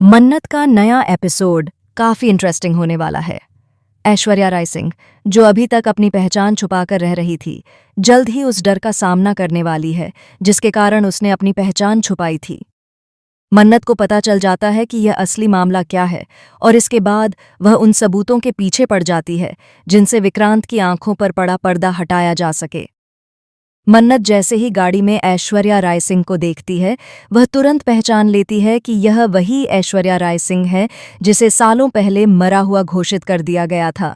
मन्नत का नया एपिसोड काफी इंटरेस्टिंग होने वाला है। ऐश्वर्या राय सिंह, जो अभी तक अपनी पहचान छुपाकर रह रही थी, जल्द ही उस डर का सामना करने वाली है जिसके कारण उसने अपनी पहचान छुपाई थी। मन्नत को पता चल जाता है कि यह असली मामला क्या है और इसके बाद वह उन सबूतों के पीछे पड़ जाती है जिनसे विक्रांत की आंखों पर पड़ा पर्दा हटाया जा सके। मन्नत जैसे ही गाड़ी में ऐश्वर्या राय सिंह को देखती है, वह तुरंत पहचान लेती है कि यह वही ऐश्वर्या राय सिंह है जिसे सालों पहले मरा हुआ घोषित कर दिया गया था।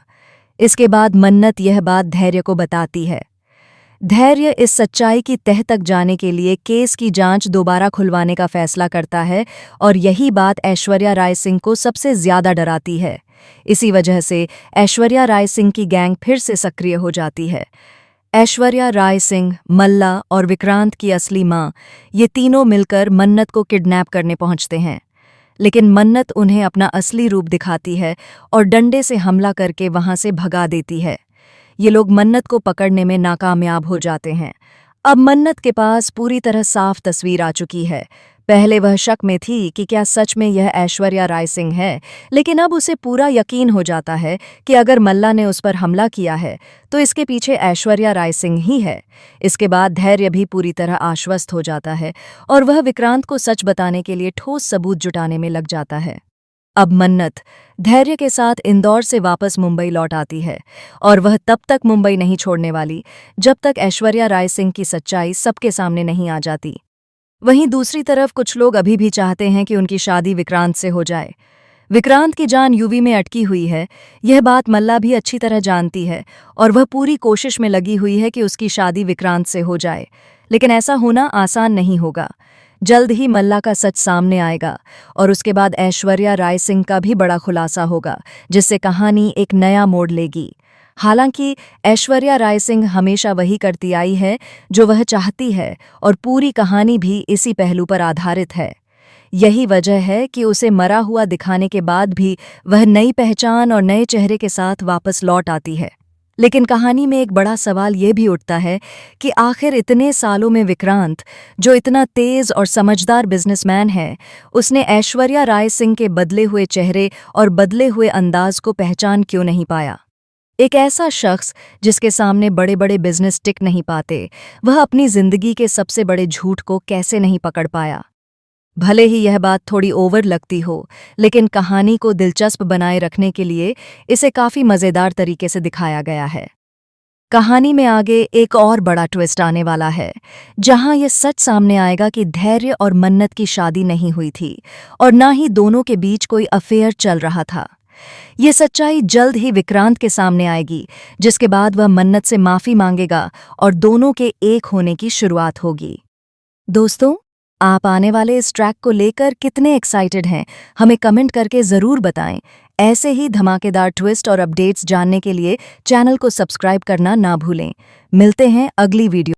इसके बाद मन्नत यह बात धैर्य को बताती है। धैर्य इस सच्चाई की तह तक जाने के लिए केस की जांच दोबारा खुलवाने का फैसला करता है और यही बात ऐश्वर्या राय सिंह को सबसे ज्यादा डराती है। इसी वजह से ऐश्वर्या राय सिंह की गैंग फिर से सक्रिय हो जाती है। ऐश्वर्या राय सिंह, मल्ला और विक्रांत की असली मां, ये तीनों मिलकर मन्नत को किडनैप करने पहुंचते हैं। लेकिन मन्नत उन्हें अपना असली रूप दिखाती है और डंडे से हमला करके वहां से भगा देती है। ये लोग मन्नत को पकड़ने में नाकामयाब हो जाते हैं। अब मन्नत के पास पूरी तरह साफ तस्वीर आ चुकी है। पहले वह शक में थी कि क्या सच में यह ऐश्वर्या राय सिंह है, लेकिन अब उसे पूरा यकीन हो जाता है कि अगर मल्ला ने उस पर हमला किया है तो इसके पीछे ऐश्वर्या राय सिंह ही है। इसके बाद धैर्य भी पूरी तरह आश्वस्त हो जाता है और वह विक्रांत को सच बताने के लिए ठोस सबूत जुटाने में लग जाता है। अब मन्नत धैर्य के साथ इंदौर से वापस मुंबई लौट आती है और वह तब तक मुंबई नहीं छोड़ने वाली जब तक ऐश्वर्या राय सिंह की सच्चाई सबके सामने नहीं आ जाती। वहीं दूसरी तरफ कुछ लोग अभी भी चाहते हैं कि उनकी शादी विक्रांत से हो जाए। विक्रांत की जान यूवी में अटकी हुई है, यह बात मल्ला भी अच्छी तरह जानती है और वह पूरी कोशिश में लगी हुई है कि उसकी शादी विक्रांत से हो जाए। लेकिन ऐसा होना आसान नहीं होगा। जल्द ही मल्ला का सच सामने आएगा और उसके बाद ऐश्वर्या राय सिंह का भी बड़ा खुलासा होगा, जिससे कहानी एक नया मोड़ लेगी। हालांकि ऐश्वर्या राय सिंह हमेशा वही करती आई है जो वह चाहती है और पूरी कहानी भी इसी पहलू पर आधारित है। यही वजह है कि उसे मरा हुआ दिखाने के बाद भी वह नई पहचान और नए चेहरे के साथ वापस लौट आती है। लेकिन कहानी में एक बड़ा सवाल ये भी उठता है कि आखिर इतने सालों में विक्रांत, जो इतना तेज और समझदार बिजनेसमैन है, उसने ऐश्वर्या राय सिंह के बदले हुए चेहरे और बदले हुए अंदाज को पहचान क्यों नहीं पाया। एक ऐसा शख्स जिसके सामने बड़े बड़े बिजनेस टिक नहीं पाते, वह अपनी जिंदगी के सबसे बड़े झूठ को कैसे नहीं पकड़ पाया। भले ही यह बात थोड़ी ओवर लगती हो, लेकिन कहानी को दिलचस्प बनाए रखने के लिए इसे काफी मजेदार तरीके से दिखाया गया है। कहानी में आगे एक और बड़ा ट्विस्ट आने वाला है, जहां यह सच सामने आएगा कि धैर्य और मन्नत की शादी नहीं हुई थी और ना ही दोनों के बीच कोई अफेयर चल रहा था। ये सच्चाई जल्द ही विक्रांत के सामने आएगी, जिसके बाद वह मन्नत से माफी मांगेगा और दोनों के एक होने की शुरुआत होगी। दोस्तों, आप आने वाले इस ट्रैक को लेकर कितने एक्साइटेड हैं, हमें कमेंट करके ज़रूर बताएं। ऐसे ही धमाकेदार ट्विस्ट और अपडेट्स जानने के लिए चैनल को सब्सक्राइब करना ना भूलें। मिलते हैं अगली वीडियो।